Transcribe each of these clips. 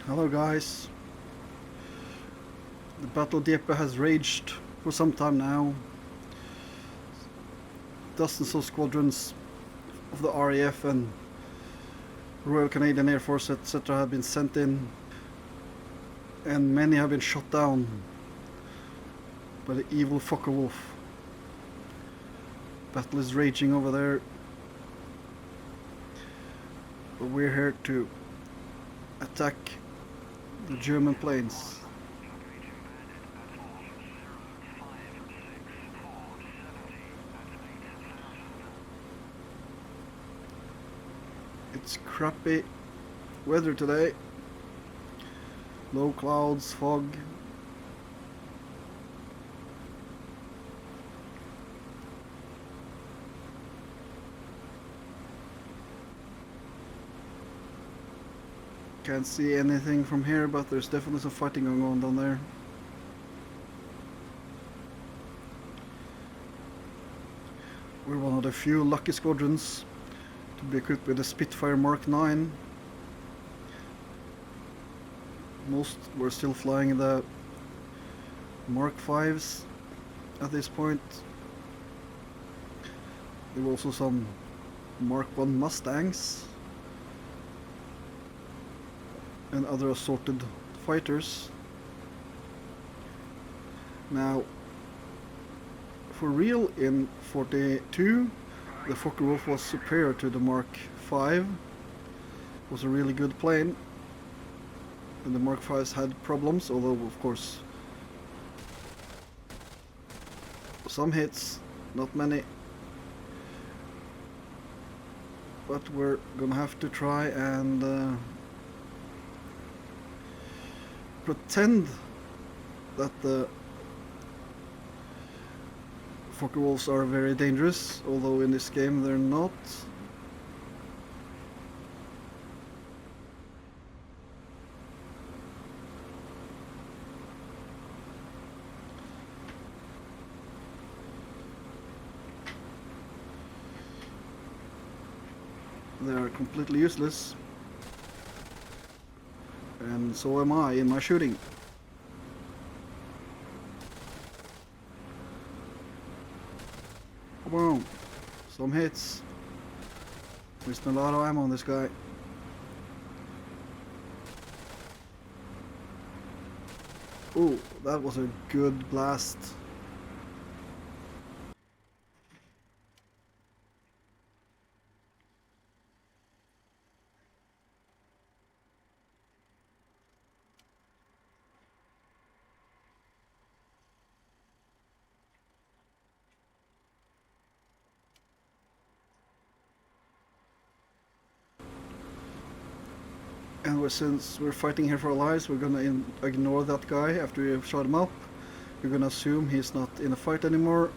Hello guys. The Battle of Dieppe has raged for some time now. Dozens of squadrons of the RAF and Royal Canadian Air Force etc. have been sent in, and many have been shot down by the evil Focke-Wulf. Battle is raging over there, but we're here to attack the German planes. It's crappy weather today. Low clouds, fog. Can't see anything from here, but there's definitely some fighting going on down there. We're one of the few lucky squadrons to be equipped with a Spitfire Mark 9. Most were still flying the Mark 5s at this point. There were also some Mark 1 Mustangs and other assorted fighters. Now, for real, in 42, the Focke-Wulf was superior to the Mark 5. It was a really good plane, and the Mark 5s had problems, although of course some hits, not many. But we're gonna have to try and pretend that the Focke-Wulfs are very dangerous, although in this game they're not. They are completely useless. And so am I in my shooting. Come on, some hits. Wasting a lot of ammo on this guy. Oh, that was a good blast. And since we're fighting here for our lives, we're gonna ignore that guy after we've shot him up. We're gonna assume he's not in a fight anymore.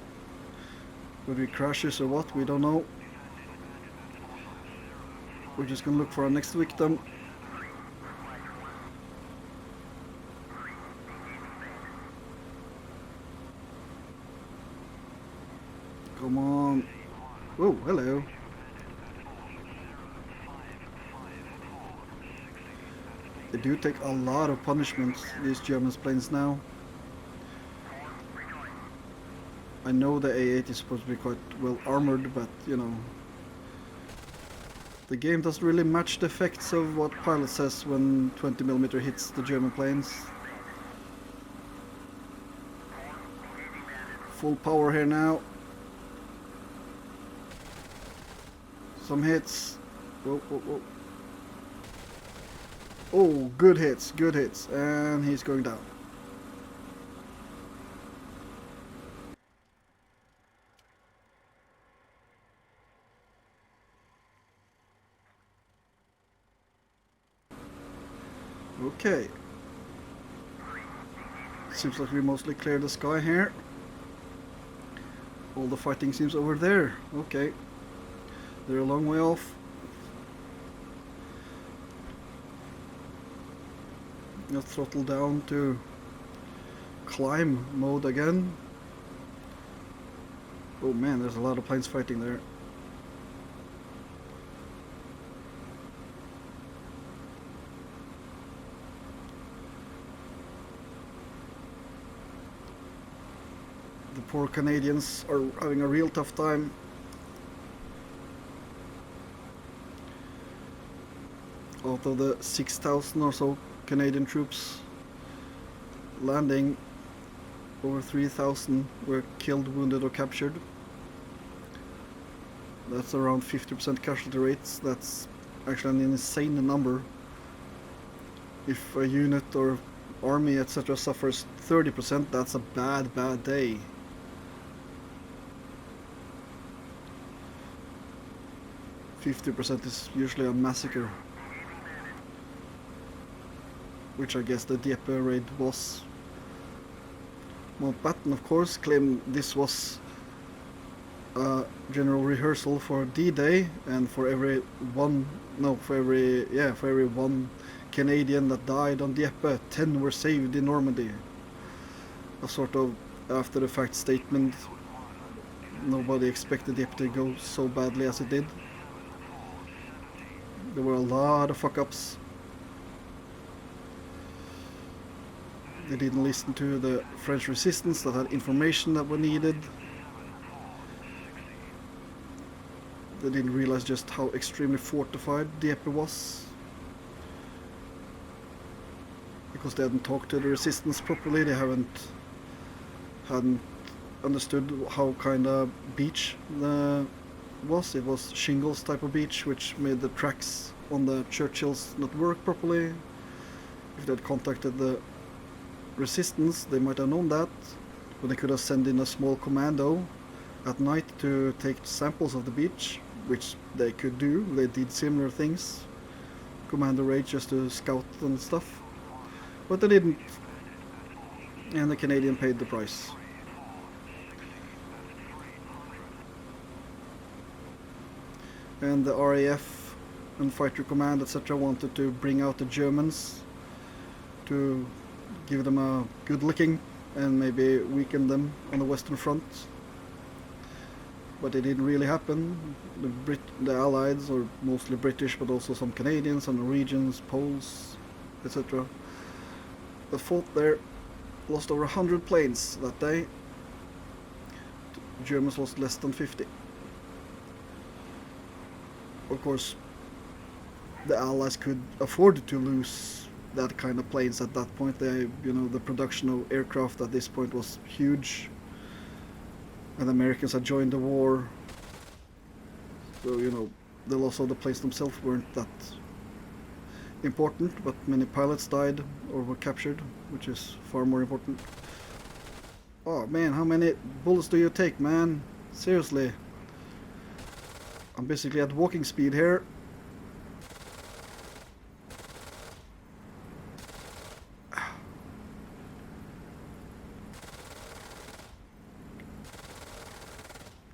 Whether he crashes or what, we don't know. We're just gonna look for our next victim. Come on. Oh, hello. They do take a lot of punishments, these German planes now. I know the A8 is supposed to be quite well armored, but you know, the game doesn't really match the effects of what pilot says when 20mm hits the German planes. Full power here now. Some hits. Whoa, whoa, whoa. Oh, good hits, and he's going down. Okay. Seems like we mostly cleared the sky here. All the fighting seems over there. Okay. They're a long way off. Let's throttle down to climb mode again. Oh man, there's a lot of planes fighting there. poor Canadians are having a real tough time. Out of the 6,000 or so Canadian troops landing, over 3,000 were killed, wounded or captured. That's around 50% casualty rates. That's actually an insane number. If a unit or army etc. suffers 30%, that's a bad day. %50 is usually a massacre, which I guess the Dieppe Raid was. Mountbatten, of course, claimed this was a general rehearsal for D-Day, and for every one Canadian that died on Dieppe, 10 were saved in Normandy. A sort of after-the-fact statement. Nobody expected Dieppe to go so badly as it did. There were a lot of fuck-ups. They didn't listen to the French resistance that had information that were needed. They didn't realize just how extremely fortified Dieppe was, because they hadn't talked to the resistance properly. They hadn't understood how kind of beach was. It was shingles type of beach, which made the tracks on the Churchills not work properly. If they had contacted the resistance, they might have known that, but they could have sent in a small commando at night to take samples of the beach, which they could do. They did similar things, commando raid just to scout and stuff, but they didn't, and the Canadian paid the price. And the RAF and Fighter Command etc. wanted to bring out the Germans to give them a good licking and maybe weaken them on the Western Front. But it didn't really happen. The Allies, or mostly British, but also some Canadians and Norwegians, Poles, etc. that fought there, lost over 100 planes that day. Germans lost less than 50. Of course, the Allies could afford to lose that kind of planes at that point. The production of aircraft at this point was huge, and the Americans had joined the war, so the loss of the planes themselves weren't that important, but many pilots died or were captured, which is far more important. Oh man, how many bullets do you take, man? Seriously, I'm basically at walking speed here.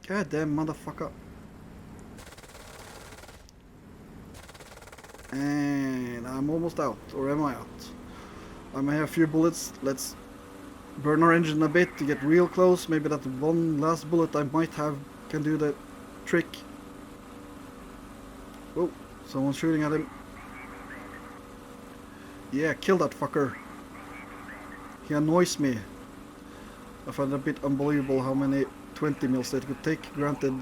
God damn motherfucker. And I'm almost out, or am I out? I may have a few bullets. Let's burn our engine a bit to get real close. Maybe that one last bullet I might have can do the trick. Oh, someone's shooting at him. Yeah, kill that fucker. He annoys me. I find it a bit unbelievable how many 20 mils they could take. Granted,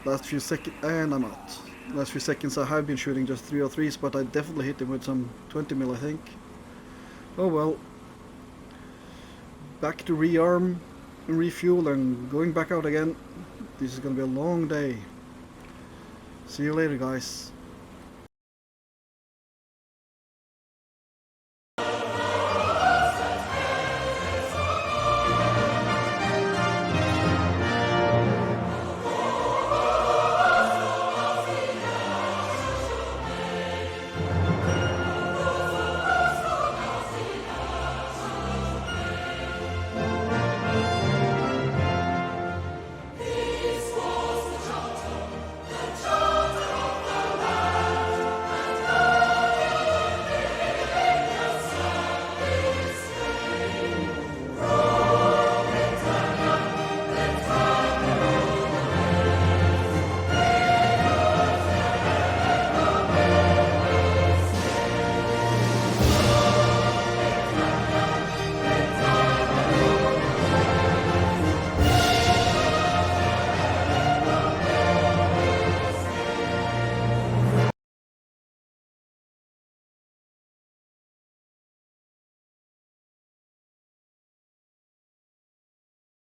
last few seconds, and I'm out. Last few seconds I have been shooting just 303s, but I definitely hit him with some 20 mil, I think. Oh well. Back to rearm and refuel and going back out again. This is gonna be a long day. See you later, guys.